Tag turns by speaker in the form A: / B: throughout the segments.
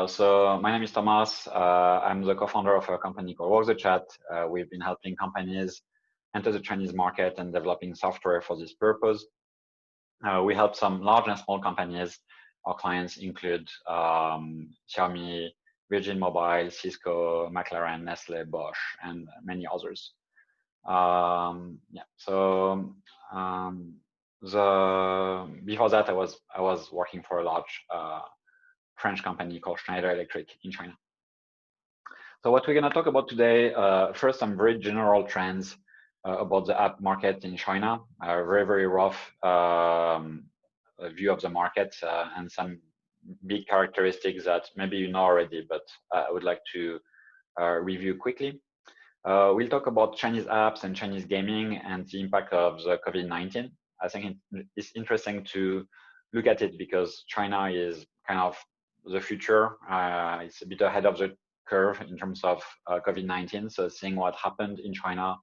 A: So my name is Thomas. I'm the co-founder of a company called WalktheChat. We've been helping companies enter the Chinese market and developing software for this purpose. We help some large and small companies. Our clients include Xiaomi, Virgin Mobile, Cisco, McLaren, Nestle, Bosch, and many others. Before that, I was working for a large French company called Schneider Electric in China. So what we're going to talk about today, first, some very general trends about the app market in China, a very rough view of the market, and some big characteristics that maybe you know already, but I would like to review quickly. We'll talk about Chinese apps and Chinese gaming and the impact of the COVID-19. I think it's interesting to look at it because China is kind of the future. It's a bit ahead of the curve in terms of COVID-19. So seeing what happened in China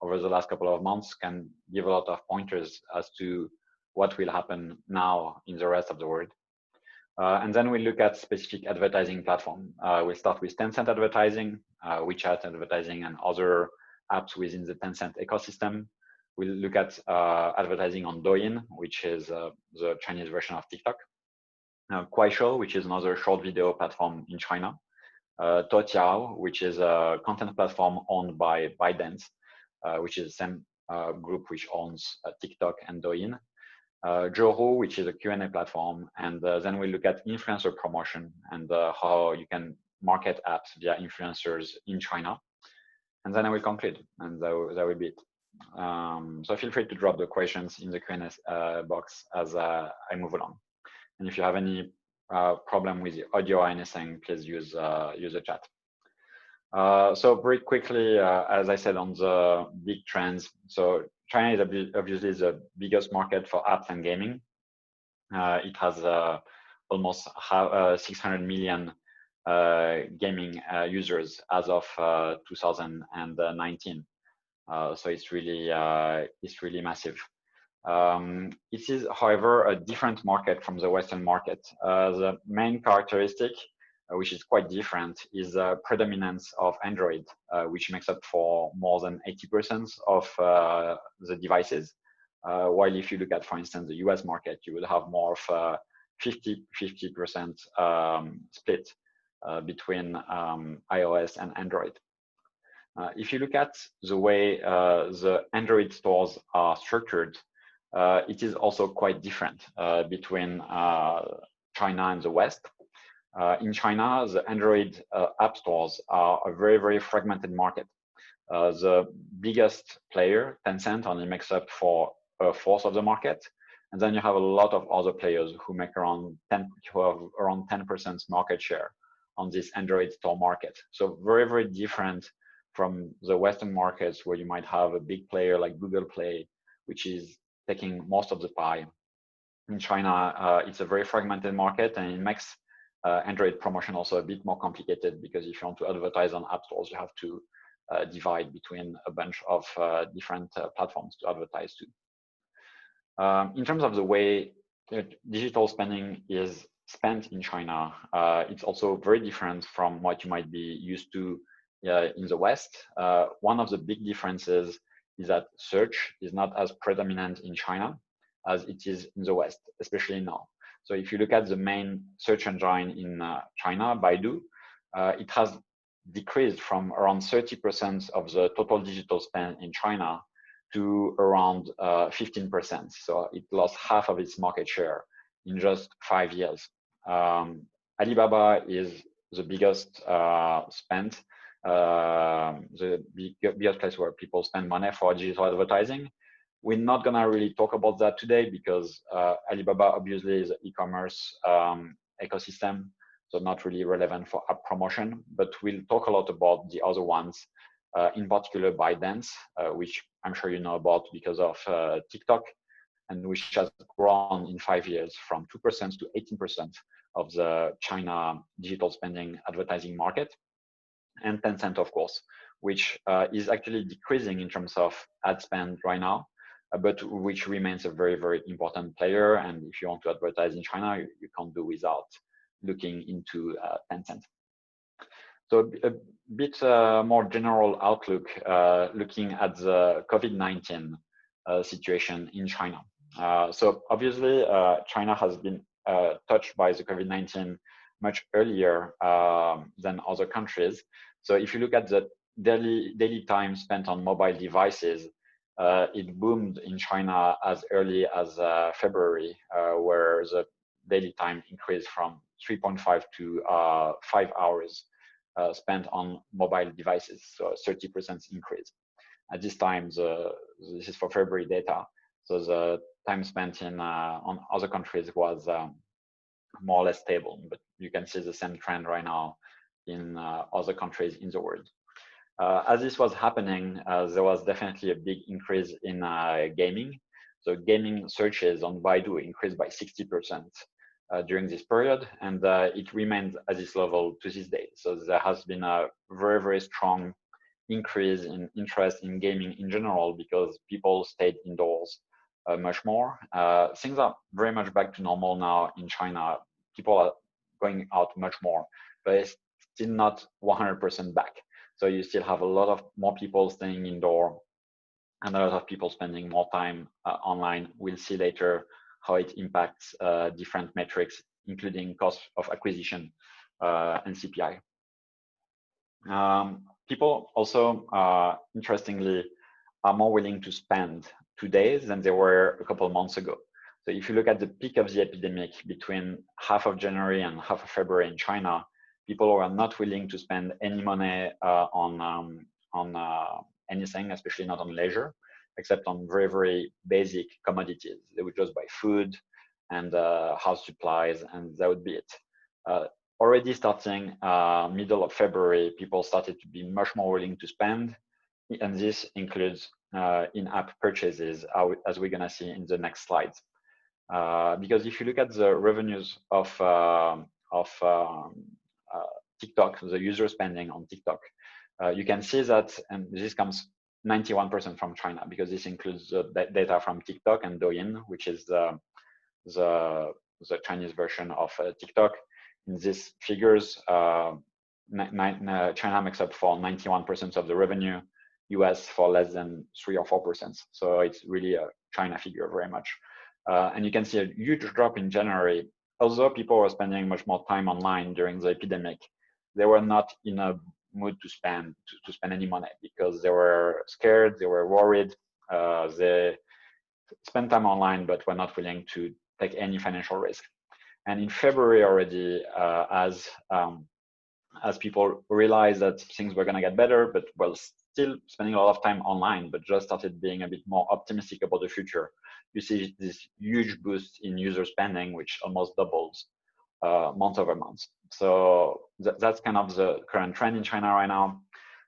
A: over the last couple of months can give a lot of pointers as to what will happen now in the rest of the world. And then we look at specific advertising platform. We'll start with Tencent advertising, WeChat advertising, and other apps within the Tencent ecosystem. We'll look at advertising on Douyin, which is the Chinese version of TikTok. Kuaishou, which is another short video platform in China. Toutiao, which is a content platform owned by ByteDance, which is the same group which owns TikTok and Douyin. Zhouhu, which is a Q&A platform, and then we look at influencer promotion and how you can market apps via influencers in China. And then I will conclude, and that will be it. So feel free to drop the questions in the Q&A box as I move along. And if you have any problem with the audio or anything, please use the chat. So very quickly, as I said on the big trends, so China is obviously the biggest market for apps and gaming. It has almost 600 million gaming users as of 2019. So it's really massive. It is, however, a different market from the Western market. The main characteristic, which is quite different, is the predominance of Android, which makes up for more than 80% of the devices. While if you look at, for instance, the US market, you will have more of a 50% split between iOS and Android. If you look at the way the Android stores are structured, it is also quite different between China and the West. In China, the Android app stores are a very fragmented market. The biggest player, Tencent, only makes up for a fourth of the market, and then you have a lot of other players who have around 10% market share on this Android store market. So very different from the Western markets where you might have a big player like Google Play, which is taking most of the pie. In China, it's a very fragmented market, and it makes Android promotion also a bit more complicated because if you want to advertise on app stores, you have to divide between a bunch of different platforms to advertise to. In terms of the way digital spending is spent in China, it's also very different from what you might be used to in the West. One of the big differences is that search is not as predominant in China as it is in the West, especially now. So if you look at the main search engine in China, Baidu, it has decreased from around 30% of the total digital spend in China to around 15%. So it lost half of its market share in just 5 years. Alibaba is the biggest spend, the biggest place where people spend money for digital advertising. We're not gonna really talk about that today because Alibaba obviously is an e-commerce ecosystem, so not really relevant for app promotion, but we'll talk a lot about the other ones, in particular ByteDance, which I'm sure you know about because of TikTok, and which has grown in 5 years from 2% to 18% of the China digital spending advertising market. And Tencent, of course, which is actually decreasing in terms of ad spend right now, but which remains a very important player. And if you want to advertise in China, you can't do without looking into Tencent. So a bit more general outlook, looking at the COVID-19 situation in China. So obviously, China has been touched by the COVID-19 much earlier than other countries. So if you look at the daily time spent on mobile devices, it boomed in China as early as February, where the daily time increased from 3.5 to 5 hours spent on mobile devices, so 30% increase. At this time, this is for February data, so the time spent in on other countries was more or less stable, but you can see the same trend right now in other countries in the world. As this was happening, there was definitely a big increase in gaming. So gaming searches on Baidu increased by 60% during this period, and it remains at this level to this day. So there has been a very, very strong increase in interest in gaming in general because people stayed indoors much more. Things are very much back to normal now in China. People are going out much more, but it's still not 100% back. So you still have a lot of more people staying indoor and a lot of people spending more time online. We'll see later how it impacts different metrics, including cost of acquisition and CPI. People also, interestingly, are more willing to spend today than they were a couple of months ago. So if you look at the peak of the epidemic between half of January and half of February in China, people were not willing to spend any money on anything, especially not on leisure, except on very, very basic commodities. They would just buy food and house supplies, and that would be it. Already starting middle of February, people started to be much more willing to spend, and this includes in-app purchases, as we're gonna see in the next slides. Because if you look at the revenues of TikTok, the user spending on TikTok, you can see that, and this comes 91% from China, because this includes the data from TikTok and Douyin, which is the Chinese version of TikTok. In these figures, China makes up for 91% of the revenue, US for less than 3 or 4%. So it's really a China figure very much. And you can see a huge drop in January. Although people were spending much more time online during the epidemic, they were not in a mood to spend any money because they were scared, they were worried, they spent time online but were not willing to take any financial risk. And in February already, as people realized that things were going to get better, but well, still spending a lot of time online, but just started being a bit more optimistic about the future, you see this huge boost in user spending, which almost doubles month over month. So that's kind of the current trend in China right now.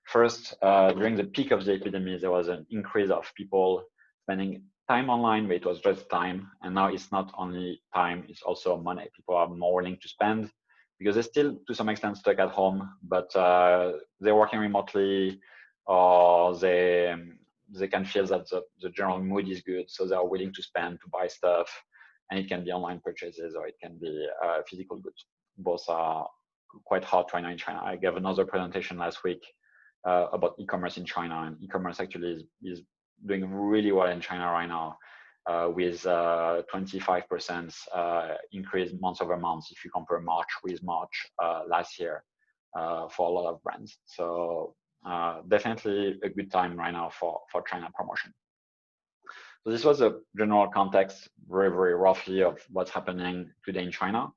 A: First, during the peak of the epidemic, there was an increase of people spending time online, but it was just time. And now it's not only time, it's also money. People are more willing to spend because they're still, to some extent, stuck at home, but they're working remotely, or they can feel that the general mood is good, so they are willing to spend to buy stuff. And it can be online purchases or it can be physical goods. Both are quite hot right now in China. I gave another presentation last week about e-commerce in China, and e-commerce actually is doing really well in China right now, with 25% increase month over month if you compare March with March last year for a lot of brands. So definitely a good time right now for China promotion. So this was a general context, very, very roughly, of what's happening today in China.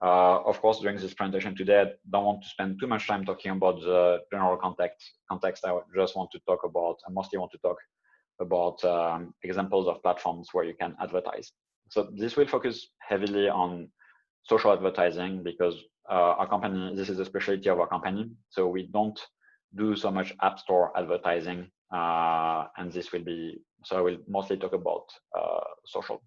A: Of course, during this presentation today, I don't want to spend too much time talking about the general context. I just want to talk about, I mostly want to talk about examples of platforms where you can advertise. So this will focus heavily on social advertising because our company, this is a specialty of our company. So we don't do so much app store advertising, and this will be, so I will mostly talk about social.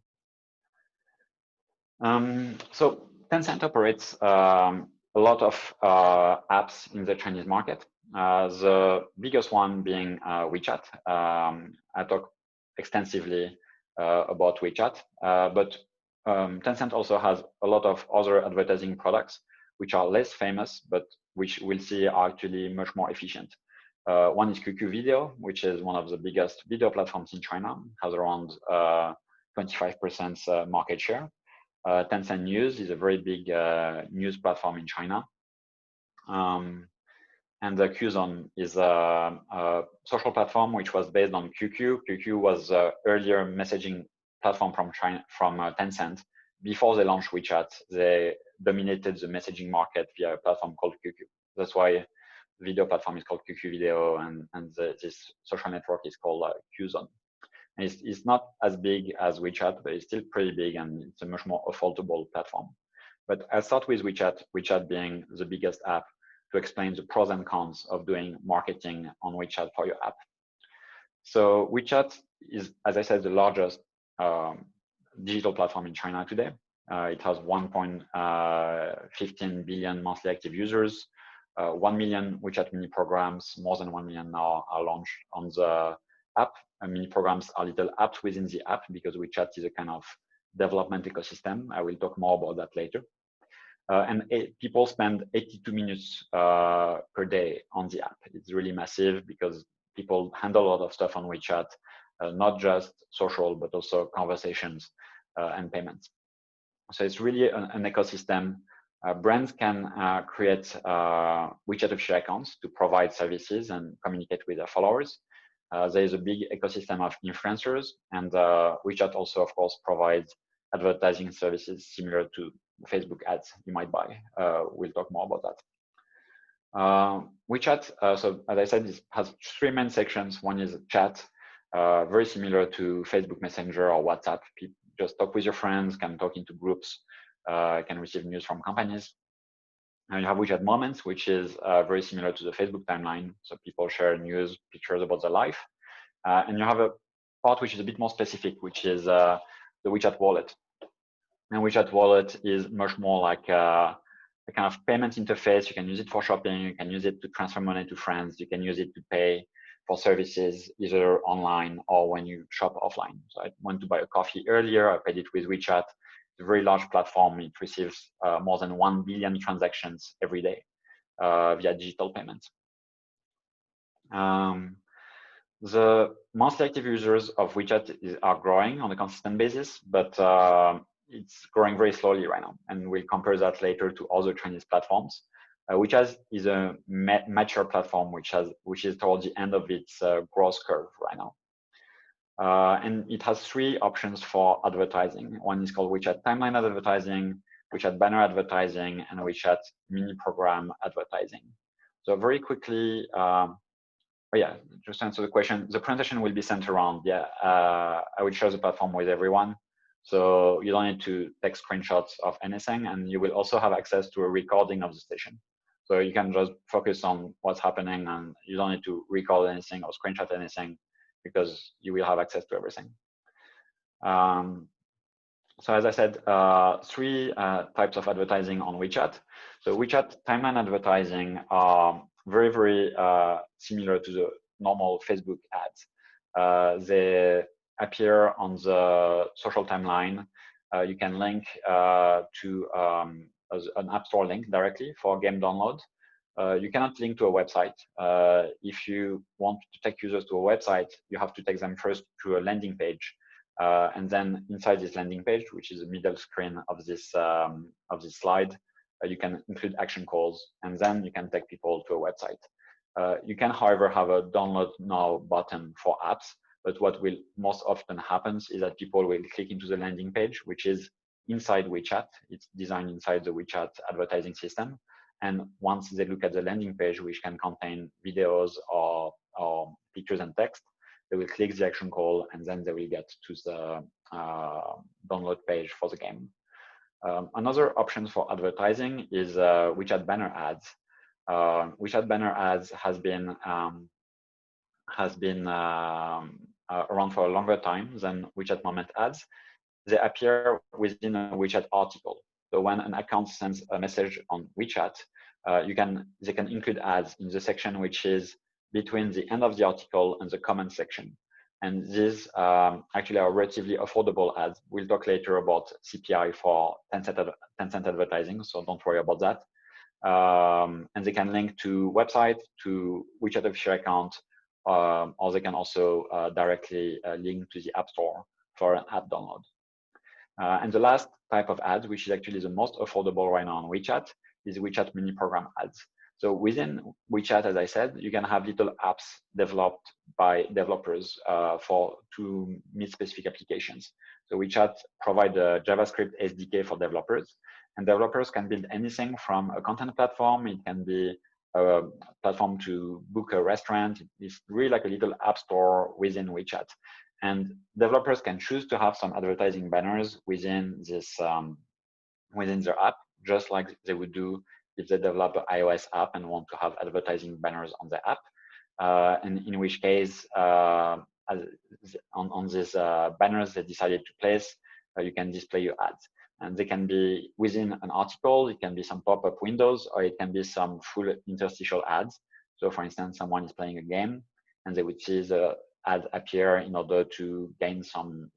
A: So Tencent operates a lot of apps in the Chinese market. The biggest one being WeChat. I talk extensively about WeChat, but Tencent also has a lot of other advertising products which are less famous, but which we'll see are actually much more efficient. One is QQ Video, which is one of the biggest video platforms in China, has around 25% market share. Tencent News is a very big news platform in China. And the Qzone is a social platform which was based on QQ. QQ was an earlier messaging platform from China, from Tencent. Before they launched WeChat, they dominated the messaging market via a platform called QQ. That's why the video platform is called QQ Video, and this social network is called Qzone. And it's not as big as WeChat, but it's still pretty big, and it's a much more affordable platform. But I'll start with WeChat, WeChat being the biggest app, to explain the pros and cons of doing marketing on WeChat for your app. So WeChat is, as I said, the largest digital platform in China today. It has 1.15 billion monthly active users, 1 million WeChat mini programs, more than 1 million now are launched on the app. Mini programs are little apps within the app because WeChat is a kind of development ecosystem. I will talk more about that later. And people spend 82 minutes per day on the app. It's really massive because people handle a lot of stuff on WeChat, not just social, but also conversations and payments. So it's really an ecosystem. Brands can create WeChat official accounts to provide services and communicate with their followers. There is a big ecosystem of influencers, and WeChat also, of course, provides advertising services similar to Facebook ads you might buy. We'll talk more about that. WeChat, so as I said, it has three main sections. One is chat, very similar to Facebook Messenger or WhatsApp. People just talk with your friends, can talk into groups, can receive news from companies. And you have WeChat Moments, which is very similar to the Facebook timeline. So people share news, pictures about their life. And you have a part which is a bit more specific, which is the WeChat Wallet. And WeChat Wallet is much more like a kind of payment interface. You can use it for shopping. You can use it to transfer money to friends. You can use it to pay for services, either online or when you shop offline. So I went to buy a coffee earlier. I paid it with WeChat. It's a very large platform. It receives more than 1 billion transactions every day via digital payments. The monthly active users of WeChat are growing on a consistent basis, but it's growing very slowly right now. And we'll compare that later to other Chinese platforms. WeChat is a mature platform which is towards the end of its growth curve right now. And it has three options for advertising. One is called WeChat timeline advertising, WeChat banner advertising, and WeChat mini program advertising. So very quickly, just to answer the question, the presentation will be sent around. I will share the platform with everyone. So you don't need to take screenshots of anything, and you will also have access to a recording of the station. So you can just focus on what's happening, and you don't need to record anything or screenshot anything because you will have access to everything. So as I said, three types of advertising on WeChat. So WeChat timeline advertising are very, very similar to the normal Facebook ads. They appear on the social timeline. You can link to an App Store link directly for game download. You cannot link to a website. If you want to take users to a website, you have to take them first to a landing page. And then inside this landing page, which is the middle screen of this slide, you can include action calls, and then you can take people to a website. You can, however, have a download now button for apps, but what will most often happen is that people will click into the landing page, which is inside WeChat. It's designed inside the WeChat advertising system. And once they look at the landing page, which can contain videos or pictures and text, they will click the action call, and then they will get to the download page for the game. Another option for advertising is WeChat banner ads. WeChat banner ads has been around for a longer time than WeChat moment ads. They appear within a WeChat article. So when an account sends a message on WeChat, they can include ads in the section which is between the end of the article and the comment section. And these actually are relatively affordable ads. We'll talk later about CPI for Tencent advertising, so don't worry about that. And they can link to website, to WeChat official account, or they can also directly link to the App Store for an app download. And the last type of ads, which is actually the most affordable right now on WeChat, is WeChat mini program ads. So within WeChat, as I said, you can have little apps developed by developers to meet specific applications. So WeChat provides a JavaScript SDK for developers, and developers can build anything from a content platform. It can be a platform to book a restaurant. It's really like a little app store within WeChat. And developers can choose to have some advertising banners within this within their app, just like they would do if they develop an iOS app and want to have advertising banners on the app. And in which case, on these banners they decided to place, you can display your ads. And they can be within an article, it can be some pop-up windows, or it can be some full interstitial ads. So for instance, someone is playing a game and they would see the ad appear in order to gain some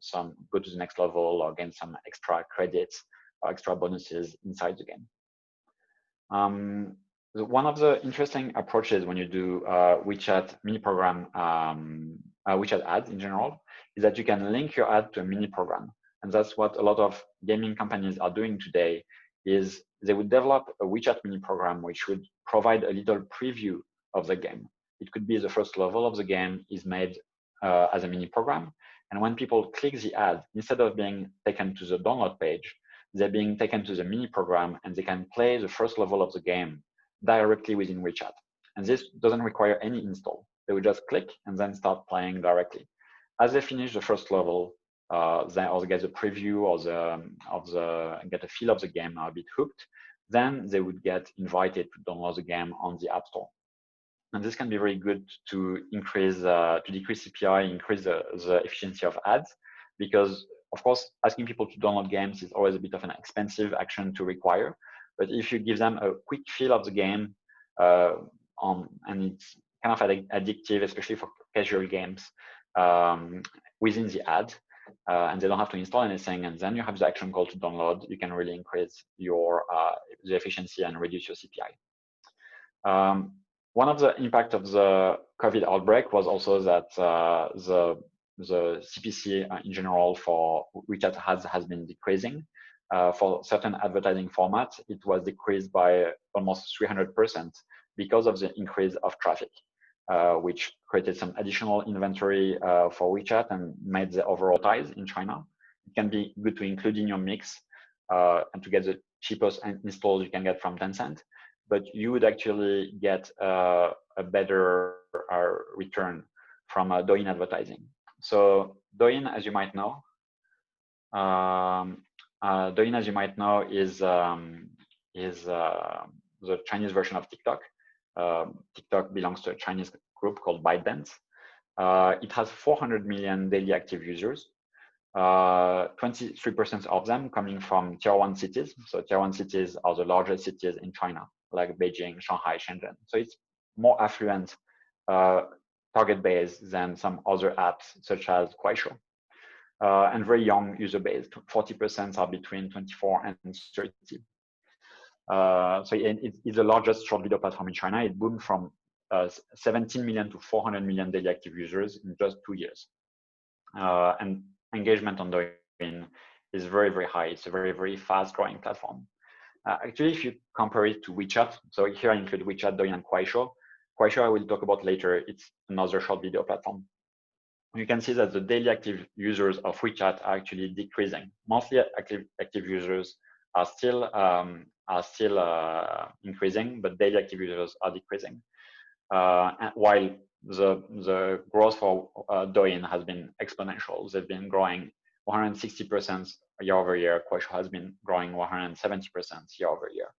A: go to the next level or gain some extra credits or extra bonuses inside the game. One of the interesting approaches when you do WeChat mini program, WeChat ads in general, is that you can link your ad to a mini program. And that's what a lot of gaming companies are doing today, is they would develop a WeChat mini program which would provide a little preview of the game. It could be the first level of the game is made as a mini program. And when people click the ad, instead of being taken to the download page, they're being taken to the mini program and they can play the first level of the game directly within WeChat. And this doesn't require any install. They would just click and then start playing directly. As they finish the first level, they also get a preview or get a feel of the game, are a bit hooked, then they would get invited to download the game on the App Store. And this can be very good to decrease CPI, increase the efficiency of ads, because of course, asking people to download games is always a bit of an expensive action to require. But if you give them a quick feel of the game, and it's kind of addictive, especially for casual games, within the ad, and they don't have to install anything, and then you have the action call to download, you can really increase your the efficiency and reduce your CPI. One of the impact of the COVID outbreak was also that the CPC in general for WeChat has been decreasing. For certain advertising formats, it was decreased by almost 300% because of the increase of traffic, which created some additional inventory for WeChat and made the overall ties in China. It can be good to include in your mix and to get the cheapest installs you can get from Tencent, but you would actually get a better return from Douyin advertising. So Douyin, as you might know, is the Chinese version of TikTok. TikTok belongs to a Chinese group called ByteDance. It has 400 million daily active users. 23% of them coming from tier 1 cities. So tier 1 cities are the largest cities in China, like Beijing, Shanghai, Shenzhen. So it's more affluent target base than some other apps such as Kuaishou. And very young user base, 40% are between 24 and 30. So it's the largest short video platform in China. It boomed from 17 million to 400 million daily active users in just 2 years. And engagement on Douyin is very, very high. It's a very, very fast growing platform. Actually, if you compare it to WeChat, so here I include WeChat, Douyin, and Kuaishou. Kuaishou I will talk about later. It's another short video platform. You can see that the daily active users of WeChat are actually decreasing. Monthly active users are still increasing, but daily active users are decreasing. While the growth for Douyin has been exponential. They've been growing 160% year over year. Kuaishou has been growing 170% year over year.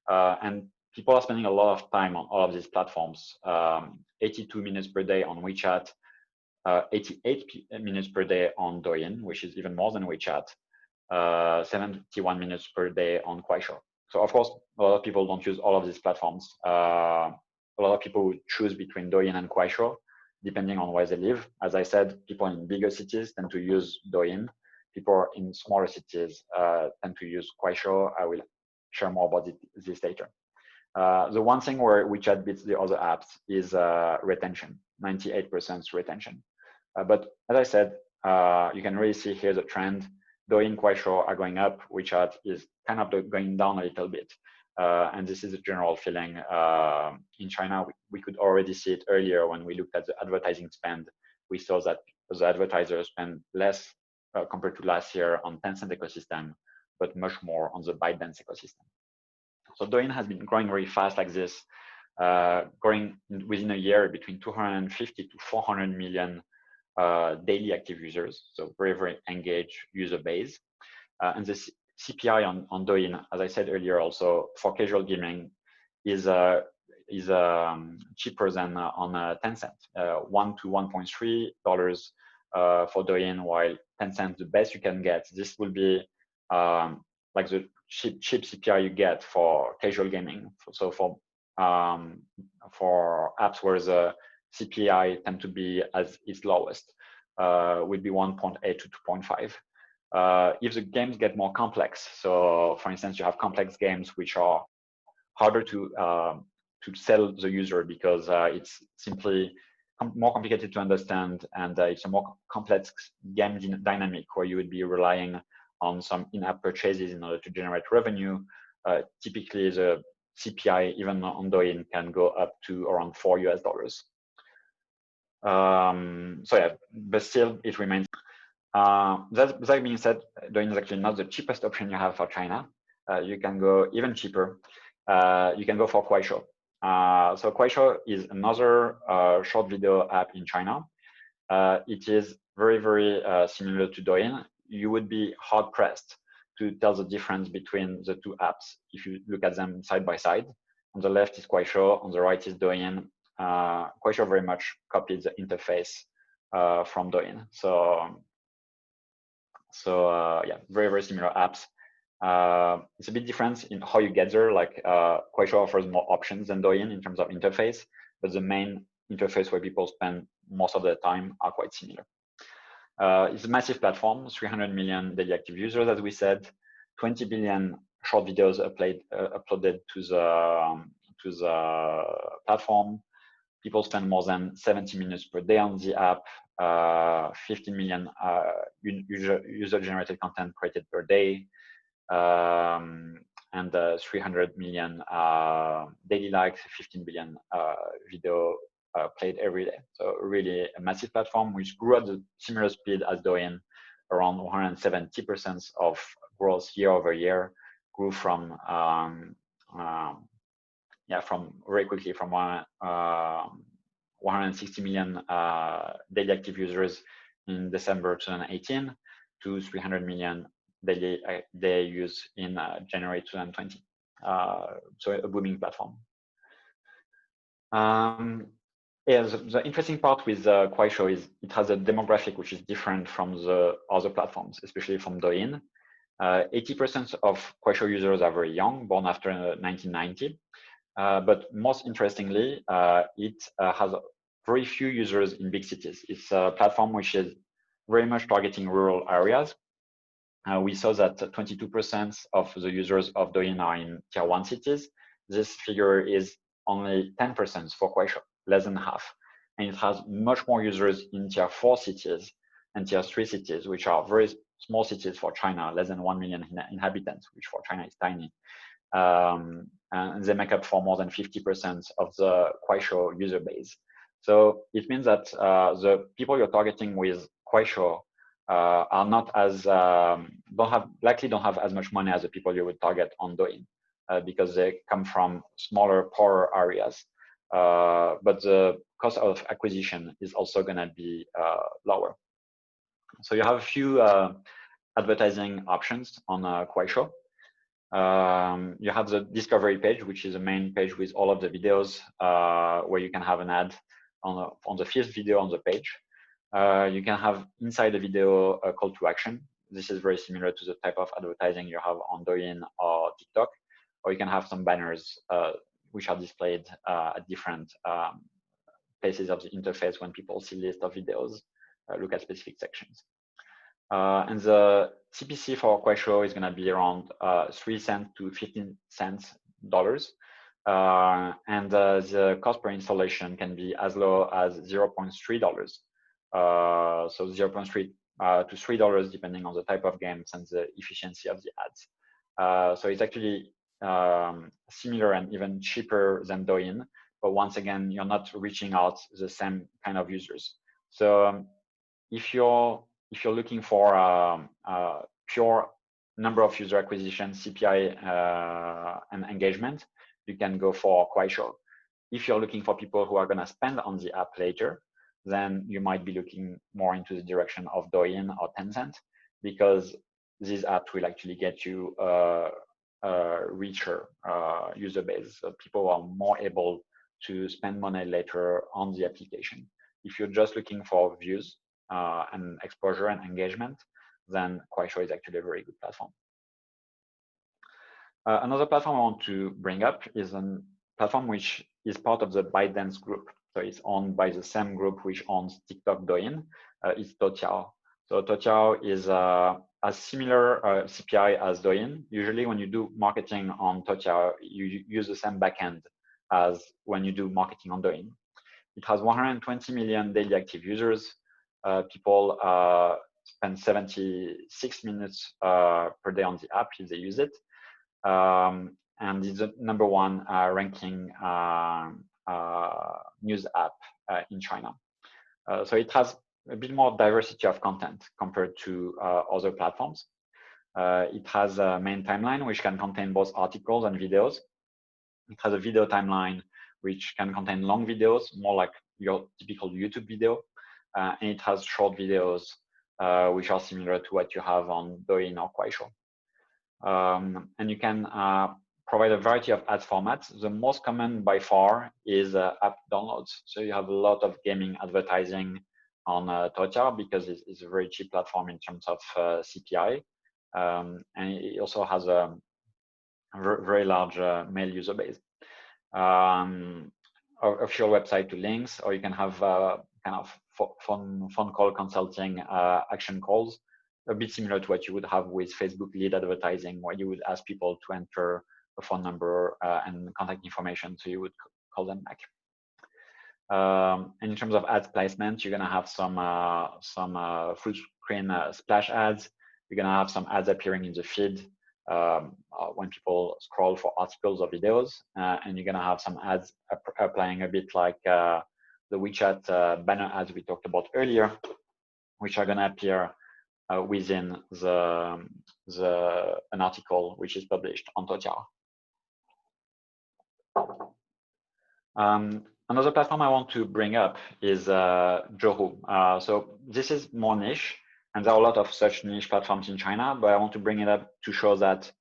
A: And people are spending a lot of time on all of these platforms. 82 minutes per day on WeChat, 88 minutes per day on Douyin, which is even more than WeChat, 71 minutes per day on Kuaishou. So of course, a lot of people don't use all of these platforms. A lot of people would choose between Douyin and Kuaishou. depending on where they live. As I said, people in bigger cities tend to use Douyin. People in smaller cities tend to use Kuaishou. I will share more about this later. The one thing where WeChat beats the other apps is retention, 98% retention. But as I said, you can really see here the trend. Douyin, Kuaishou are going up. WeChat is kind of going down a little bit. And this is a general feeling in China. We could already see it earlier when we looked at the advertising spend. We saw that the advertisers spend less compared to last year on Tencent ecosystem, but much more on the ByteDance ecosystem. So Douyin has been growing very fast like this, growing within a year between 250 to 400 million daily active users. So very, very engaged user base. And this CPI on Douyin, as I said earlier, also for casual gaming is cheaper than on Tencent, $1 to $1.3 for Douyin, while Tencent, the best you can get, this will be like the cheap CPI you get for casual gaming. So for apps where the CPI tend to be as its lowest, would be 1.8 to 2.5. If the games get more complex, so for instance, you have complex games which are harder to sell the user because it's simply more complicated to understand, and it's a more complex game dynamic where you would be relying on some in-app purchases in order to generate revenue. Typically, the CPI even on Douyin can go up to around $4 US. So yeah, but still it remains. That being said, Douyin is actually not the cheapest option you have for China. You can go even cheaper. You can go for Kuaishou. So Kuaishou is another short video app in China. It is very, very similar to Douyin. You would be hard pressed to tell the difference between the two apps if you look at them side by side. On the left is Kuaishou, on the right is Douyin. Kuaishou very much copied the interface from Douyin. So yeah, very, very similar apps. It's a bit different in how you get there. Like Kuaishou offers more options than Douyin in terms of interface, but the main interface where people spend most of their time are quite similar. It's a massive platform, 300 million daily active users, as we said, 20 billion short videos uploaded to the platform. People spend more than 70 minutes per day on the app, 15 million user-generated content created per day, and 300 million daily likes, 15 billion video played every day. So really a massive platform which grew at a similar speed as Douyin, around 170% of growth year over year, grew from very quickly from 160 million daily active users in December 2018 to 300 million daily use in January 2020. So a booming platform. Yeah, the interesting part with Kuaishou is it has a demographic which is different from the other platforms, especially from Douyin. 80% of Kuaishou users are very young, born after 1990. But most interestingly, it has very few users in big cities. It's a platform which is very much targeting rural areas. We saw that 22% of the users of Douyin are in tier 1 cities. This figure is only 10% for Kuaishou, less than half. And it has much more users in tier 4 cities and tier 3 cities, which are very small cities for China, less than 1 million inhabitants, which for China is tiny. And they make up for more than 50% of the Kuaishou user base. So it means that the people you're targeting with Kuaishou are not as likely don't have as much money as the people you would target on Douyin because they come from smaller, poorer areas. But the cost of acquisition is also going to be lower. So you have a few advertising options on Kuaishou. You have the discovery page, which is a main page with all of the videos where you can have an ad on the fifth video on the page. You can have inside the video a call to action. This is very similar to the type of advertising you have on Douyin or TikTok. Or you can have some banners which are displayed at different places of the interface when people see list of videos, look at specific sections. And the CPC for Kuaishou is going to be around 3 cents to 15 cents dollars. And the cost per installation can be as low as $0.3. So 0.3 to $3 depending on the type of games and the efficiency of the ads. So it's actually similar and even cheaper than Douyin, but once again, you're not reaching out the same kind of users. So if you're looking for pure number of user acquisition, CPI, and engagement, you can go for Kuaishou. If you're looking for people who are going to spend on the app later, then you might be looking more into the direction of Douyin or Tencent, because these apps will actually get you a richer user base. So people are more able to spend money later on the application. If you're just looking for views and exposure and engagement, then Kuaishou is actually a very good platform. Another platform I want to bring up is a platform which is part of the ByteDance group. So it's owned by the same group which owns TikTok Douyin. It's Toutiao. So Toutiao is a similar CPI as Douyin. Usually when you do marketing on Toutiao, you use the same backend as when you do marketing on Douyin. It has 120 million daily active users. People spend 76 minutes per day on the app if they use it. And it's the #1 ranking news app in China. So it has a bit more diversity of content compared to other platforms. It has a main timeline, which can contain both articles and videos. It has a video timeline, which can contain long videos, more like your typical YouTube video. And it has short videos, which are similar to what you have on Douyin or Kuaishou. And you can provide a variety of ads formats. The most common by far is app downloads. So you have a lot of gaming advertising on Toutiao because it's a very cheap platform in terms of CPI. And it also has a very large male user base. Official website to links, or you can have kind of phone call consulting action calls, a bit similar to what you would have with Facebook lead advertising, where you would ask people to enter a phone number and contact information, so you would call them back. And in terms of ads placement, you're going to have some full screen splash ads. You're going to have some ads appearing in the feed when people scroll for articles or videos, and you're going to have some ads applying a bit like the WeChat banner ads we talked about earlier, which are going to appear within an article which is published on Toutiao. Another platform I want to bring up is Yahoo. So this is more niche, and there are a lot of such niche platforms in China, but I want to bring it up to show that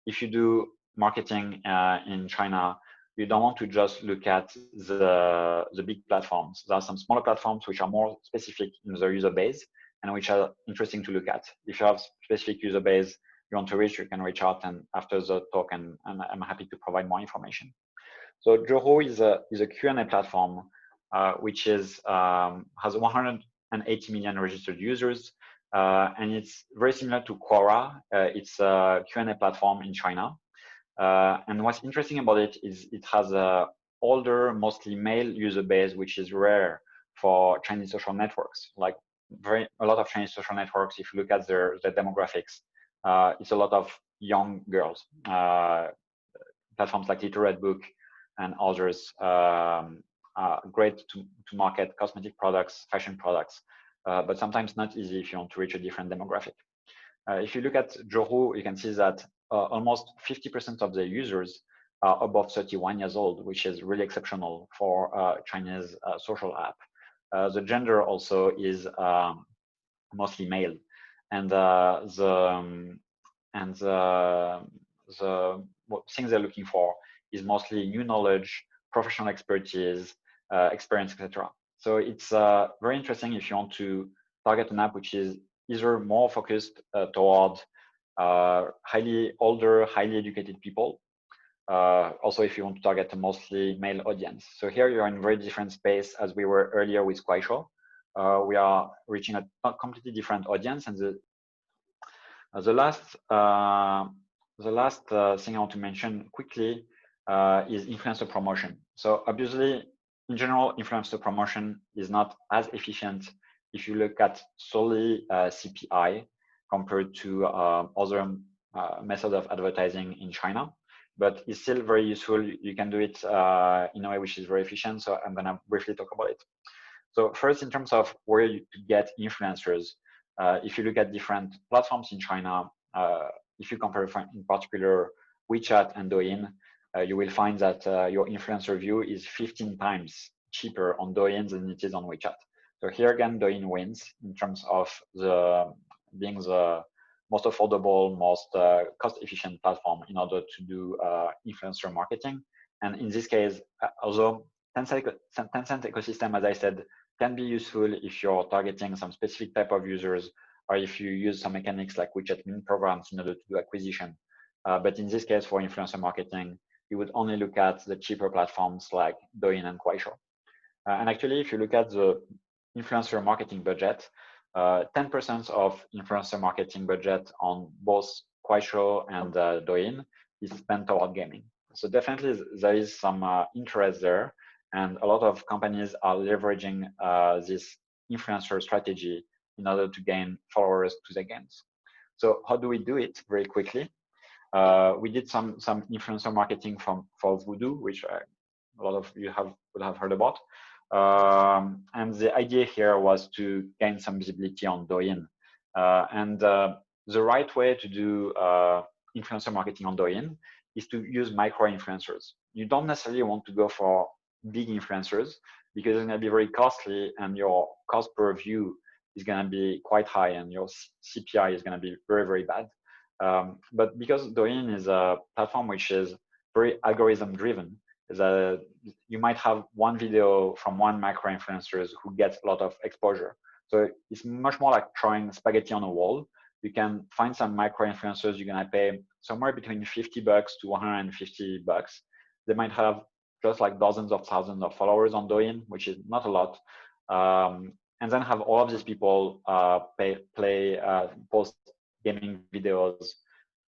A: if you do marketing in China, you don't want to just look at the big platforms. There are some smaller platforms which are more specific in their user base and which are interesting to look at. If you have specific user base you want to reach, you can reach out, and after the talk, and I'm happy to provide more information. So Yahoo is a Q&A platform which is has 180 million registered users, and it's very similar to Quora. It's a Q&A platform in China, and what's interesting about it is it has a older, mostly male user base, which is rare for Chinese social networks. Like a lot of Chinese social networks, if you look at their demographics, it's a lot of young girls. Platforms like Little Red Book and others are great to market cosmetic products, fashion products, but sometimes not easy if you want to reach a different demographic. If you look at Yahoo, you can see that almost 50% of the users are above 31 years old, which is really exceptional for a Chinese social app. The gender also is mostly male, and the things they're looking for is mostly new knowledge, professional expertise, experience, etc. So it's very interesting if you want to target an app which is either more focused toward highly older, highly educated people, Also, if you want to target a mostly male audience. So here you're in a very different space as we were earlier with Kuaishou. We are reaching a completely different audience. And the last thing I want to mention quickly is influencer promotion. So obviously, in general, influencer promotion is not as efficient if you look at solely CPI compared to other methods of advertising in China, but it's still very useful. You can do it in a way which is very efficient. So I'm gonna briefly talk about it. So first, in terms of where you get influencers, if you look at different platforms in China, if you compare in particular WeChat and Douyin, you will find that your influencer view is 15 times cheaper on Douyin than it is on WeChat. So here again, Douyin wins in terms of being the most affordable, most cost-efficient platform in order to do influencer marketing. And in this case, although Tencent ecosystem, as I said, can be useful if you're targeting some specific type of users, or if you use some mechanics like WeChat mini programs in order to do acquisition. But in this case, for influencer marketing, you would only look at the cheaper platforms like Douyin and Kuaishou. And actually, if you look at the influencer marketing budget, 10% of influencer marketing budget on both Kuaishou and Douyin is spent toward gaming. So definitely there is some interest there, and a lot of companies are leveraging this influencer strategy in order to gain followers to their games. So how do we do it? Very quickly, we did some influencer marketing for Voodoo, which a lot of you would have heard about. And the idea here was to gain some visibility on Douyin. And the right way to do influencer marketing on Douyin is to use micro influencers. You don't necessarily want to go for big influencers because it's going to be very costly and your cost per view is going to be quite high and your CPI is going to be very, very bad. But because Douyin is a platform which is very algorithm driven, that you might have one video from one micro influencers who gets a lot of exposure. So it's much more like throwing spaghetti on a wall. You can find some micro influencers, you're gonna pay somewhere between $50 to $150. They might have just like dozens of thousands of followers on Douyin, which is not a lot. And then have all of these people post gaming videos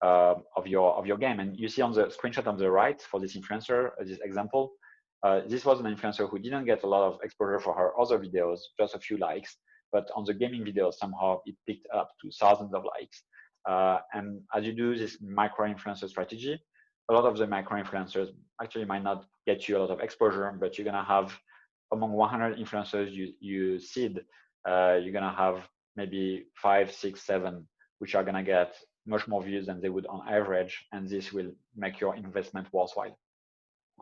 A: of your game. And you see on the screenshot on the right for this influencer, this example, this was an influencer who didn't get a lot of exposure for her other videos, just a few likes, but on the gaming videos, somehow it picked up to thousands of likes. And as you do this micro influencer strategy, a lot of the micro influencers actually might not get you a lot of exposure, but you're gonna have among 100 influencers you seed, you're gonna have maybe 5, 6, 7, which are gonna get much more views than they would on average, and this will make your investment worthwhile.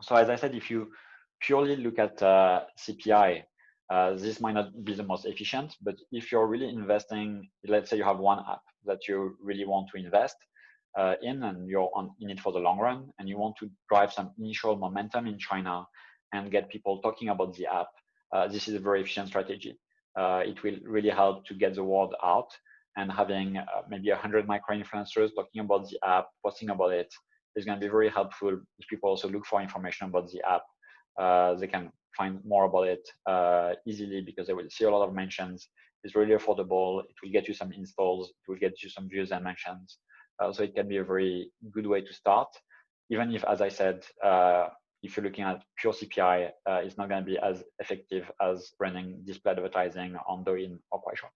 A: So as I said, if you purely look at CPI, this might not be the most efficient, but if you're really investing, let's say you have one app that you really want to invest in and you're in it for the long run, and you want to drive some initial momentum in China and get people talking about the app, this is a very efficient strategy. It will really help to get the word out, and having maybe 100 micro influencers talking about the app, posting about it, is going to be very helpful if people also look for information about the app. They can find more about it easily because they will see a lot of mentions. It's really affordable. It will get you some installs. It will get you some views and mentions. So it can be a very good way to start, even if, as I said, if you're looking at pure CPI, it's not going to be as effective as running display advertising on Douyin or Kuaishou.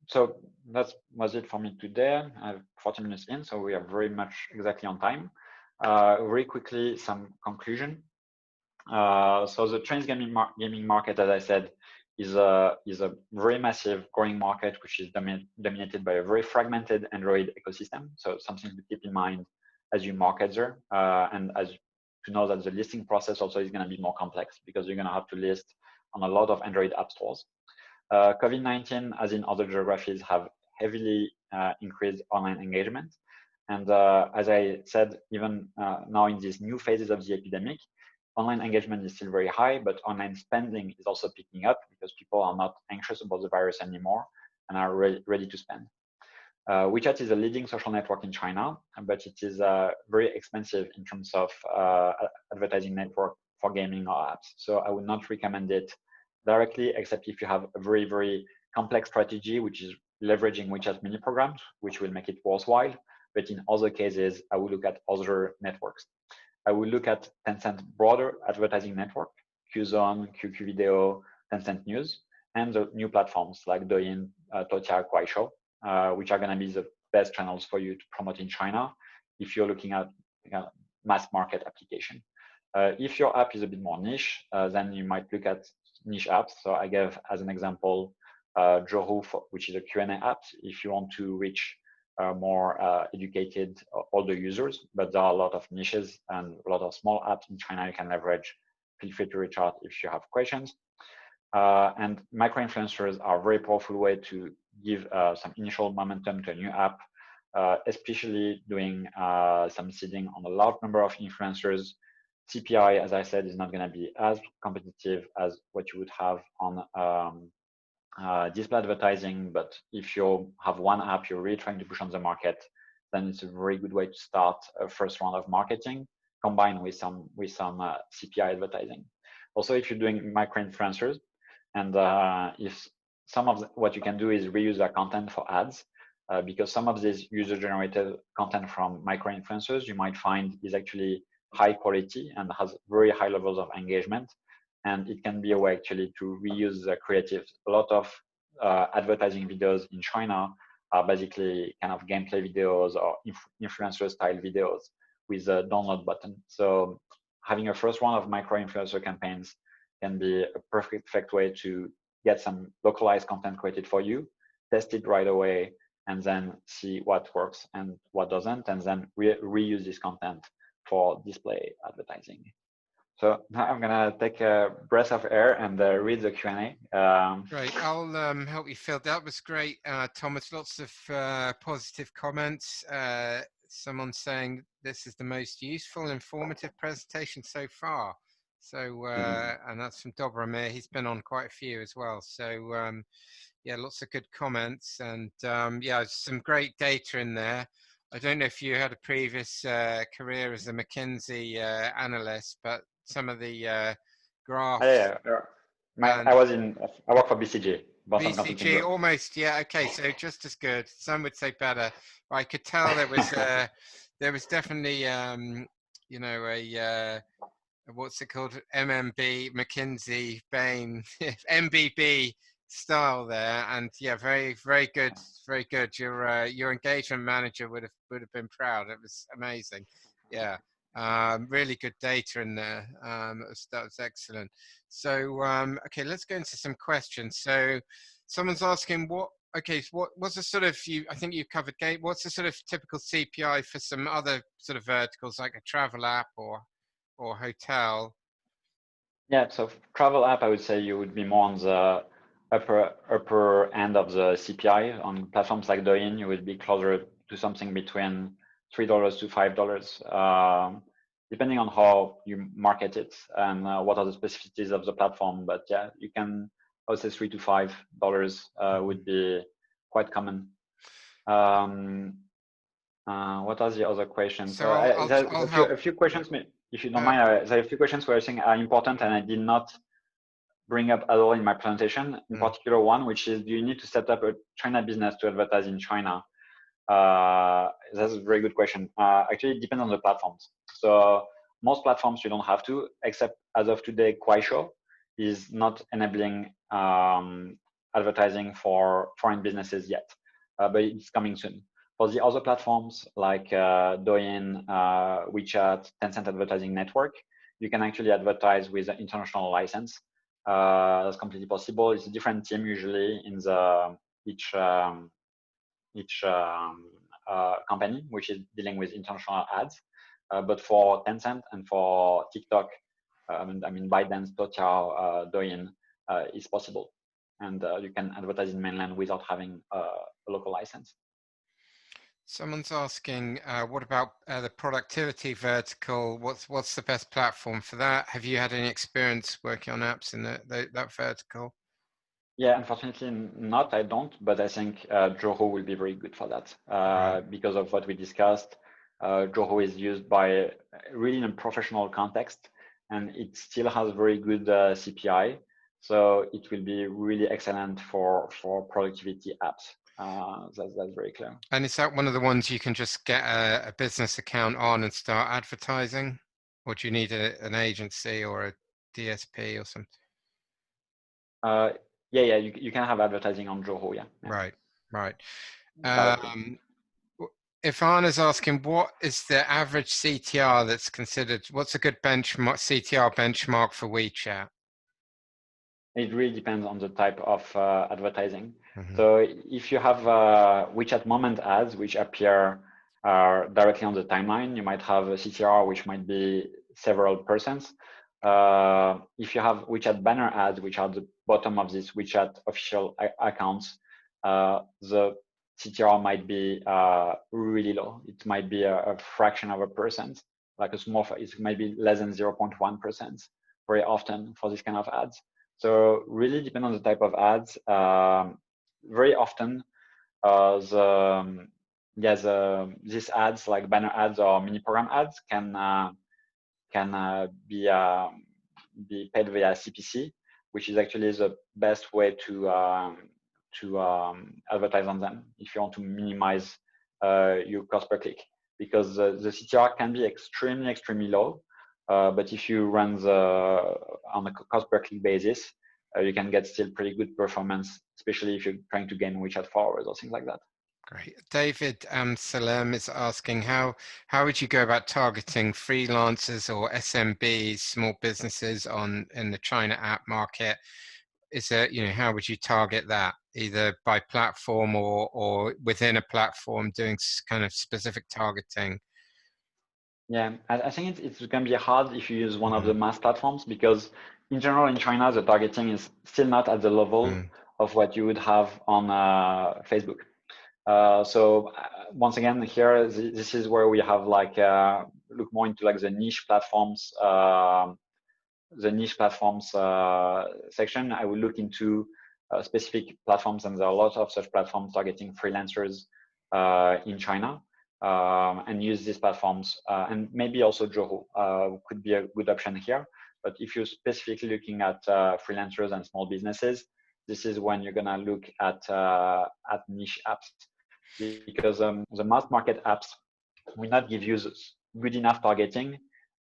A: So that was it for me today. I have 40 minutes in, so we are very much exactly on time. Very quickly, some conclusion. So the Chinese gaming market, as I said, is a very massive growing market, which is dominated by a very fragmented Android ecosystem. So something to keep in mind as you market there, and as to know that the listing process also is going to be more complex because you're going to have to list on a lot of Android app stores. COVID-19, as in other geographies, have heavily increased online engagement. And as I said, even now in these new phases of the epidemic, online engagement is still very high, but online spending is also picking up because people are not anxious about the virus anymore and are ready to spend. WeChat is a leading social network in China, but it is very expensive in terms of advertising network for gaming or apps. So I would not recommend it directly, except if you have a very, very complex strategy, which is leveraging WeChat mini programs, which will make it worthwhile. But in other cases, I would look at other networks. I will look at Tencent broader advertising network, Qzone, QQ Video, Tencent News, and the new platforms like Douyin, Toutiao, Kuaishou, which are going to be the best channels for you to promote in China if you're looking at mass market application. If your app is a bit more niche, then you might look at niche apps. So I gave as an example Johoo, which is a Q&A app if you want to reach more educated older users, but there are a lot of niches and a lot of small apps in China you can leverage. Feel free to reach out if you have questions. And micro-influencers are a very powerful way to give some initial momentum to a new app, especially doing some seeding on a large number of influencers. CPI, as I said, is not going to be as competitive as what you would have on display advertising, but if you have one app you're really trying to push on the market, then it's a very good way to start a first round of marketing combined with some CPI advertising. Also, if you're doing micro influencers, and if some of what you can do is reuse their content for ads, because some of this user-generated content from micro influencers you might find is actually high quality and has very high levels of engagement. And it can be a way actually to reuse the creatives. A lot of advertising videos in China are basically kind of gameplay videos or influencer style videos with a download button. So having a first round of micro influencer campaigns can be a perfect way to get some localized content created for you, test it right away, and then see what works and what doesn't, and then reuse this content for display advertising. So now I'm gonna take a breath of air and read the Q&A.
B: Great, I'll help you fill. That was great, Thomas. Lots of positive comments. Someone saying this is the most useful, informative presentation so far. So, and that's from Dobramir. He's been on quite a few as well. So, yeah, lots of good comments, and yeah, some great data in there. I don't know if you had a previous career as a McKinsey analyst, but some of the graphs.
A: I work for BCG.
B: BCG, almost, yeah. Okay, so just as good. Some would say better. But I could tell there was definitely you know, a what's it called, MMB, McKinsey, Bain, MBB style there, and yeah, very good, very good. Your engagement manager would have been proud. It was amazing. Yeah, really good data in there. That was excellent. So okay, let's go into some questions. So someone's asking what's the sort of, I think you've covered what's the sort of typical CPI for some other sort of verticals like a travel app or hotel?
A: Yeah, so travel app, I would say you would be more on the upper end of the CPI. On platforms like Douyin, you would be closer to something between $3 to $5, depending on how you market it and what are the specificities of the platform. But yeah, you can, I would say $3 to $5 would be quite common. What are the other questions?
B: So
A: a few questions, if you don't mind. There are a few questions where I think are important and I did not bring up at all in my presentation. In particular, one which is, do you need to set up a China business to advertise in China? That's a very good question. Actually, it depends on the platforms. So most platforms you don't have to, except as of today, Kuaishou is not enabling advertising for foreign businesses yet, but it's coming soon. For the other platforms like Douyin, WeChat, Tencent Advertising Network, you can actually advertise with an international license. That's completely possible. It's a different team usually in each company which is dealing with international ads. But for Tencent and for TikTok, I mean ByteDance, Toutiao, Douyin, is possible, and you can advertise in mainland without having a local license.
B: Someone's asking, what about the productivity vertical? What's the best platform for that? Have you had any experience working on apps in that vertical?
A: Yeah, unfortunately not. I don't, but I think Joho will be very good for that
B: Right.
A: because of what we discussed. Joho is used by really in a professional context, and it still has very good CPI. So it will be really excellent for productivity apps. That's very clear.
B: And is that one of the ones you can just get a business account on and start advertising? Or do you need an agency or a DSP or something?
A: Yeah, you can have advertising on Joho, yeah.
B: Right, right.
A: Directly.
B: If Anna's asking, what is the average CTR that's considered, what's a good benchmark, CTR benchmark for WeChat?
A: It really depends on the type of advertising.
B: Mm-hmm.
A: So if you have WeChat moment ads, which appear directly on the timeline, you might have a CTR, which might be several percents. If you have WeChat banner ads, which are the bottom of this WeChat official accounts, the CTR might be really low. It might be a fraction of a percent, like a small, it might be less than 0.1% very often for this kind of ads. So really depend on the type of ads. Very often, these ads like banner ads or mini program ads can be paid via CPC, which is actually the best way to advertise on them if you want to minimize your cost per click, because the CTR can be extremely low. But if you run on a cost per click basis, you can get still pretty good performance, especially if you're trying to gain WeChat followers or things like that.
B: Great. David Salem is asking, how would you go about targeting freelancers or SMBs, small businesses in the China app market? Is there, how would you target that, either by platform or within a platform, doing kind of specific targeting?
A: Yeah, I think it's going to be hard if you use one of
B: Mm-hmm.
A: the mass platforms, because in general in China, the targeting is still not at the level of what you would have on Facebook. So once again, here, this is where we have like, look more into like the niche platforms section. I will look into specific platforms, and there are a lot of such platforms targeting freelancers in China, and use these platforms, and maybe also Joho could be a good option here. But if you're specifically looking at freelancers and small businesses, this is when you're gonna look at niche apps, because the mass market apps will not give you good enough targeting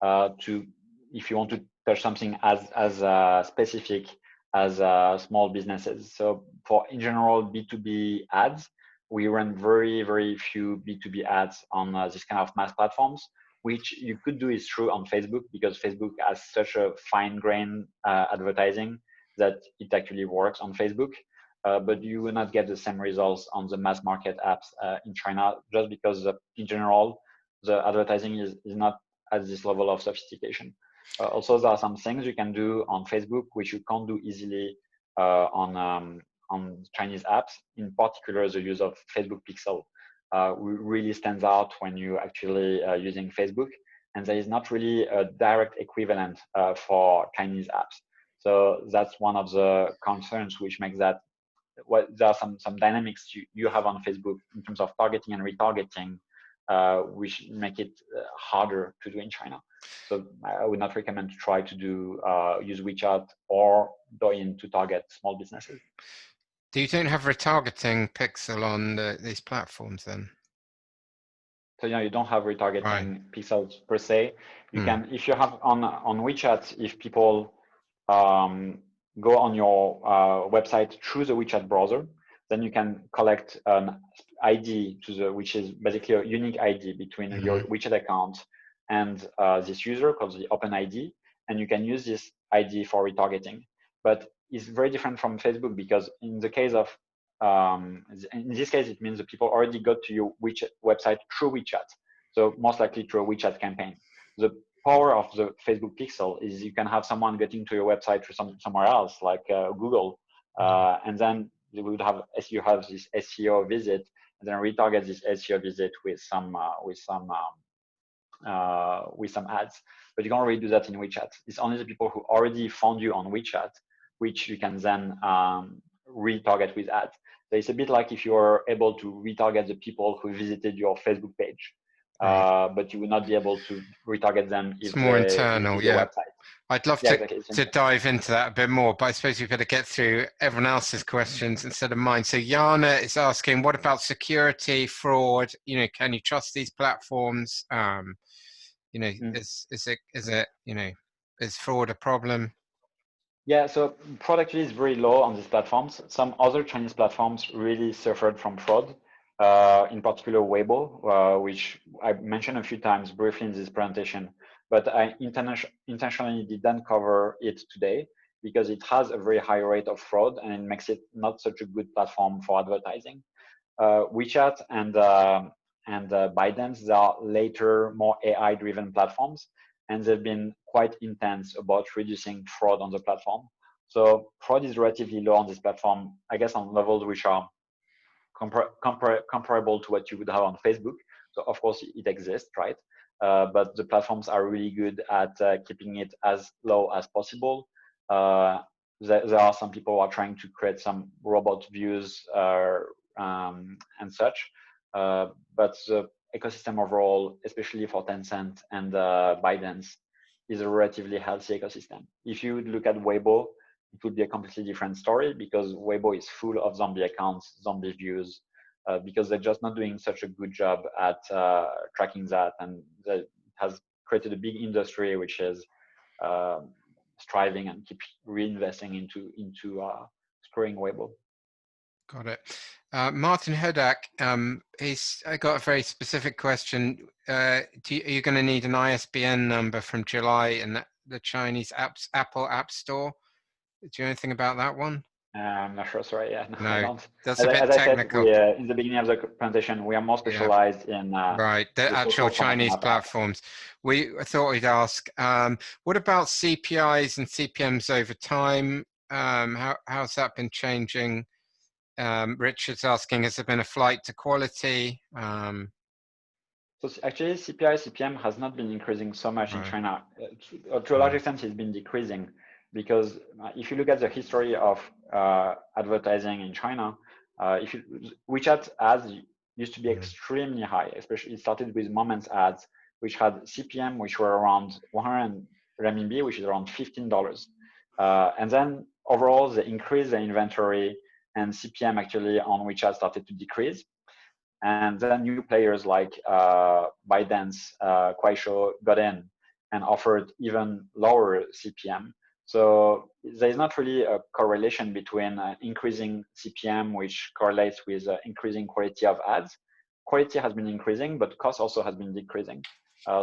A: to, if you want to touch something as specific as small businesses. So for in general B2B ads, we run very few B2B ads on this kind of mass platforms, which you could do is true on Facebook, because Facebook has such a fine-grained advertising that it actually works on Facebook. But you will not get the same results on the mass market apps in China, just because in general, the advertising is not at this level of sophistication. Also, there are some things you can do on Facebook which you can't do easily on Chinese apps. In particular, the use of Facebook Pixel really stands out when you actually using Facebook, and there is not really a direct equivalent for Chinese apps. So that's one of the concerns which makes that there are some dynamics you have on Facebook in terms of targeting and retargeting, which make it harder to do in China. So I would not recommend to try to do use WeChat or Douyin to target small businesses.
B: Do you don't have retargeting pixel on these platforms then?
A: So you don't have retargeting pixels per se. You can, if you have on WeChat, if people go on your website through the WeChat browser, then you can collect an ID which is basically a unique ID between your WeChat account and this user called the Open ID, and you can use this ID for retargeting. But it's very different from Facebook, because in the case of in this case, it means that people already got to your WeChat website through WeChat, so most likely through a WeChat campaign. The power of the Facebook Pixel is you can have someone getting to your website through somewhere else, like Google, and then you have this SEO visit, and then retarget this SEO visit with some ads. But you can't really do that in WeChat. It's only the people who already found you on WeChat, which you can then retarget with ads. So it's a bit like if you're able to retarget the people who visited your Facebook page,
B: Right.
A: but you will not be able to retarget them
B: It's
A: if
B: more
A: they
B: internal,
A: visit your
B: yeah.
A: website.
B: I'd love
A: Yeah, exactly.
B: to dive into that a bit more, but I suppose we've got to get through everyone else's questions instead of mine. So Yana is asking, what about security, fraud? You know, can you trust these platforms? You know, is it you know, is fraud a problem?
A: Yeah, so product is very low on these platforms. Some other Chinese platforms really suffered from fraud, in particular Weibo, which I mentioned a few times briefly in this presentation, but I intentionally didn't cover it today because it has a very high rate of fraud and it makes it not such a good platform for advertising. WeChat and ByteDance, they are later more AI-driven platforms, and they've been quite intense about reducing fraud on the platform. So fraud is relatively low on this platform, I guess, on levels which are comparable to what you would have on Facebook. So of course it exists, right? But the platforms are really good at keeping it as low as possible. There are some people who are trying to create some robot views and such. But the ecosystem overall, especially for Tencent and ByteDance, is a relatively healthy ecosystem. If you look at Weibo, it would be a completely different story because Weibo is full of zombie accounts, zombie views, because they're just not doing such a good job at tracking that, and that has created a big industry which is striving and keep reinvesting into screwing Weibo.
B: Got it. Martin Hodak, he's got a very specific question. Are you going to need an ISBN number from July in the Chinese Apple App Store? Do you know anything about that one?
A: I'm not sure. Sorry, yeah, no, I
B: No,
A: don't.
B: that's
A: As
B: a bit
A: I said,
B: technical.
A: we in the beginning of the presentation, we are more
B: Yeah,
A: specialized in
B: right. The
A: the
B: actual
A: social promotion
B: Chinese
A: of apps.
B: platforms. I thought we'd ask, what about CPIs and CPMs over time? How's that been changing? Richard's asking, has there been a flight to quality?
A: So actually, CPI, CPM has not been increasing so much in
B: Right.
A: China. To a large extent, it's been decreasing because if you look at the history of advertising in China, WeChat ads used to be extremely high, especially it started with Moments ads, which had CPM, which were around 100 RMB, which is around $15. And then overall, they increased the inventory and CPM actually on WeChat started to decrease. And then new players like ByteDance, Kuaishou got in and offered even lower CPM. So there's not really a correlation between increasing CPM, which correlates with increasing quality of ads. Quality has been increasing, but cost also has been decreasing.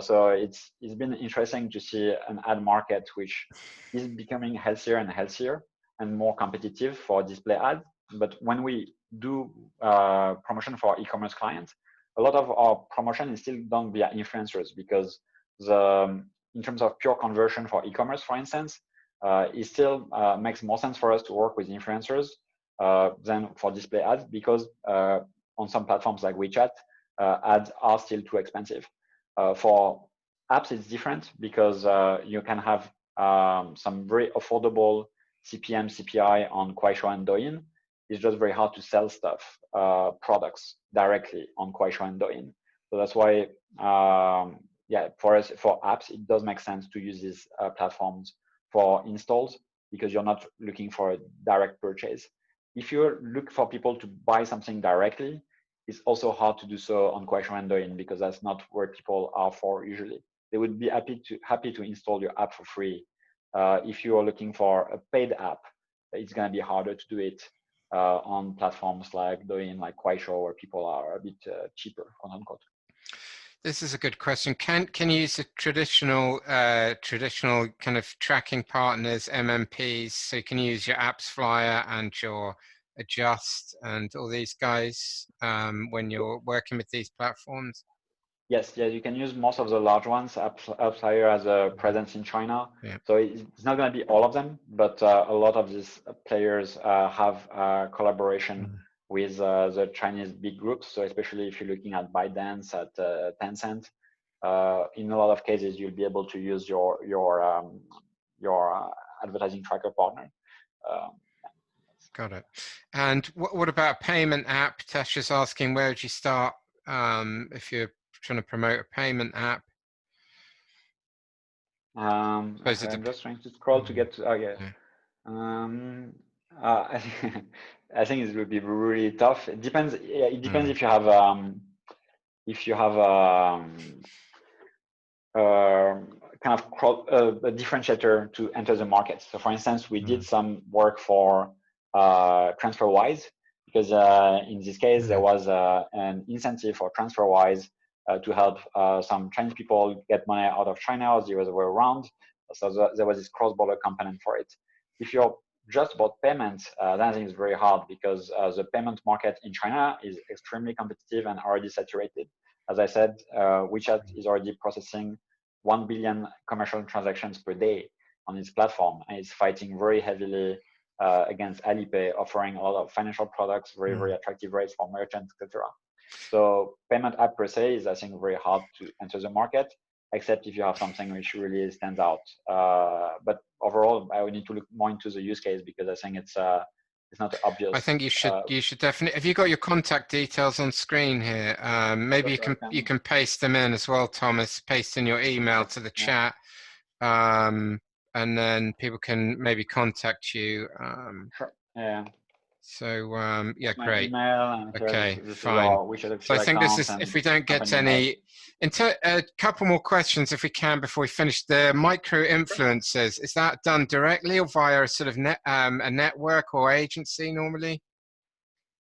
A: So it's been interesting to see an ad market which is becoming healthier and healthier and more competitive for display ads. But when we do promotion for e-commerce clients, a lot of our promotion is still done via influencers because in terms of pure conversion for e-commerce, for instance, it still makes more sense for us to work with influencers than for display ads because on some platforms like WeChat, ads are still too expensive. For apps, it's different because you can have some very affordable CPM, CPI on Kuaishou and Douyin. It's just very hard to sell stuff, products directly on Kuaishou and Douyin. So that's why, yeah, for us, for apps, it does make sense to use these platforms for installs because you're not looking for a direct purchase. If you look for people to buy something directly, it's also hard to do so on Kuaishou and Douyin because that's not where people are for usually. They would be happy to install your app for free. If you are looking for a paid app, it's going to be harder to do it on platforms like Douyin, like Kuaishou, where people are a bit cheaper, quote unquote.
B: This is a good question. Can you use the traditional kind of tracking partners, MMPs? So you can use your Apps Flyer and your Adjust and all these guys when you're working with these platforms?
A: Yes, yeah, you can use most of the large ones. AppsFlyer has a presence in China,
B: Yeah.
A: so it's not going to be all of them, but a lot of these players have collaboration with the Chinese big groups. So especially if you're looking at ByteDance, at Tencent, in a lot of cases you'll be able to use your advertising tracker partner.
B: Got it. And what about a payment app? Tasha's asking, where would you start if you're trying to promote a payment app?
A: I'm just trying to scroll to get to, oh yeah. I think I think it would be really tough. It depends. Yeah, it depends if you have kind of a differentiator to enter the market. So, for instance, we did some work for TransferWise because in this case there was an incentive for TransferWise to help some Chinese people get money out of China or the other way around. So there was this cross-border component for it. If you're just about payments, then I think it's very hard because the payment market in China is extremely competitive and already saturated. As I said, WeChat is already processing 1 billion commercial transactions per day on its platform, and it's fighting very heavily against Alipay, offering a lot of financial products, very attractive rates for merchants, etc. So payment app per se is, I think, very hard to enter the market, except if you have something which really stands out. But overall, I would need to look more into the use case because I think it's not obvious.
B: I think you should definitely. Have you got your contact details on screen here? Maybe you can paste them in as well, Thomas. Paste in your email to the chat, and then people can maybe contact you.
A: Sure. Yeah.
B: So yeah,
A: my
B: great.
A: Email,
B: Okay,
A: this
B: fine. So I think this is, if we don't get any, a couple more questions if we can before we finish. The micro influencers, is that done directly or via a sort of a network or agency normally?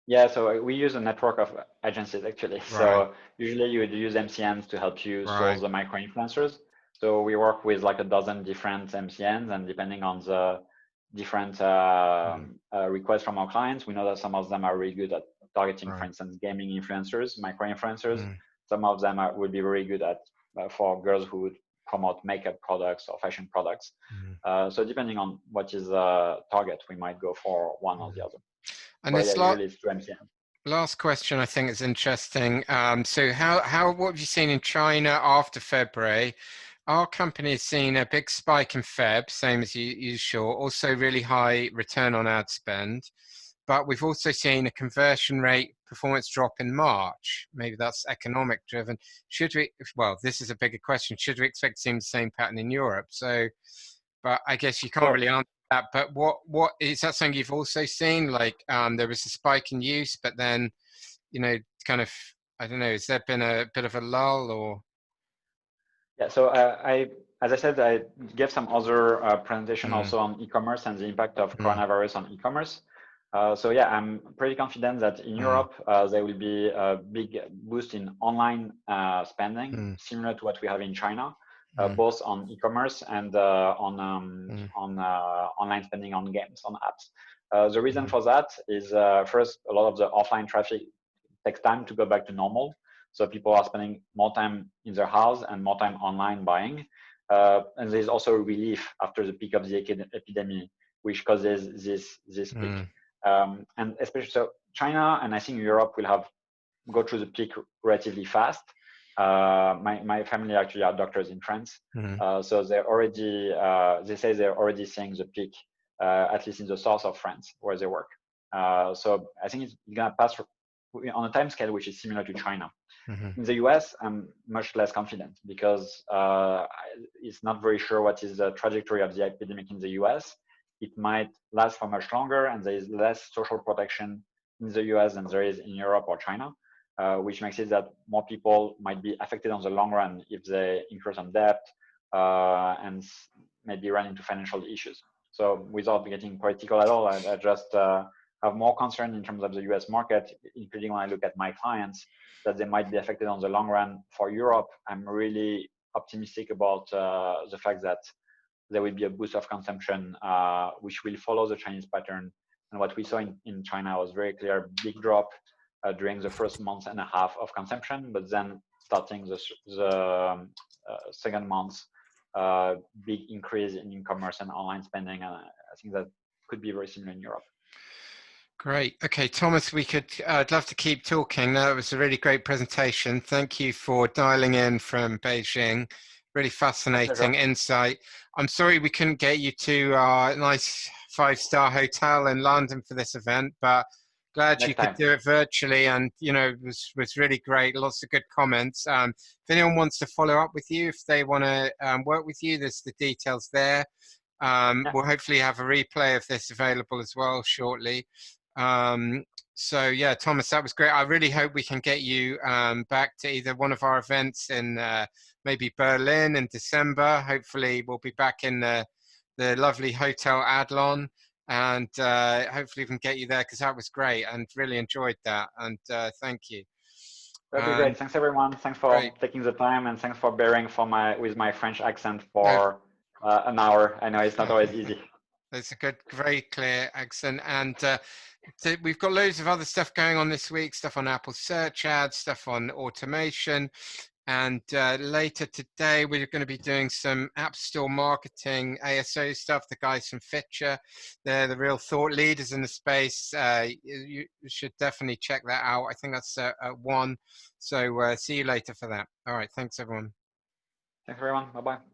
A: Yeah, so we use a network of agencies actually. Right. So usually you would use MCNs to help you source the micro influencers. So we work with like a dozen different MCNs, and depending on the different requests from our clients, we know that some of them are really good at targeting, for instance, gaming influencers, micro influencers. Some of them would be very good at for girls who would promote makeup products or fashion products. So depending on what is the target, we might go for one or the other.
B: And this last question, I think, is interesting. So what have you seen in China after February? Our company has seen a big spike in Feb, same as usual, also really high return on ad spend. But we've also seen a conversion rate performance drop in March. Maybe that's economic driven. Should we, well, this is a bigger question. Should we expect to see the same pattern in Europe? So, but I guess you can't really answer that. But what is that something you've also seen? Like there was a spike in use, but then, you know, kind of, I don't know, has there been a bit of a lull or?
A: Yeah, so as I said, I gave some other presentation also on e-commerce and the impact of coronavirus on e-commerce. So yeah, I'm pretty confident that in Europe, there will be a big boost in online spending, similar to what we have in China, both on e-commerce and on online spending on games, on apps. The reason for that is first, a lot of the offline traffic takes time to go back to normal. So people are spending more time in their house and more time online buying. And there's also a relief after the peak of the epidemic, which causes this peak. And especially so China and I think Europe will go through the peak relatively fast. My family actually are doctors in France. So they say they're already seeing the peak, at least in the south of France where they work. So I think it's gonna pass on a time scale which is similar to China. In the US, I'm much less confident because it's not very sure what is the trajectory of the epidemic in the US. It might last for much longer, and there is less social protection in the US than there is in Europe or China, which makes it that more people might be affected on the long run if they incur some debt and maybe run into financial issues. So without getting political at all, I just have more concern in terms of the US market, including when I look at my clients, that they might be affected on the long run. For Europe, I'm really optimistic about the fact that there will be a boost of consumption, which will follow the Chinese pattern. And what we saw in China was very clear, big drop during the first month and a half of consumption, but then starting the second month, big increase in e-commerce and online spending. And I think that could be very similar in Europe.
B: Great. Okay, Thomas, I'd love to keep talking. That was a really great presentation. Thank you for dialing in from Beijing. Really
A: My
B: fascinating
A: pleasure.
B: insight. I'm sorry we couldn't get you to our nice 5-star hotel in London for this event, but glad you
A: Next
B: could
A: time.
B: do it virtually, and it was really great. Lots of good comments. If anyone wants to follow up with you, if they want to work with you, there's the details there.
A: Yeah,
B: We'll hopefully have a replay of this available as well shortly. So yeah, Thomas, that was great. I really hope we can get you back to either one of our events in maybe Berlin in December. Hopefully we'll be back in the lovely Hotel Adlon, and hopefully we can get you there, because that was great and really enjoyed that. And thank you.
A: that'd be great. Thanks everyone. Thanks for
B: Great.
A: taking the time, and thanks for bearing with my French accent
B: No,
A: for an hour. I know it's not always easy.
B: it's a good, very clear accent. And we've got loads of other stuff going on this week, stuff on Apple search ads, stuff on automation. And later today, we're going to be doing some App Store marketing, ASO stuff. The guys from Fitcher, they're the real thought leaders in the space. You should definitely check that out. I think that's at 1. So see you later for that. All right. Thanks, everyone.
A: Thanks everyone. Bye bye.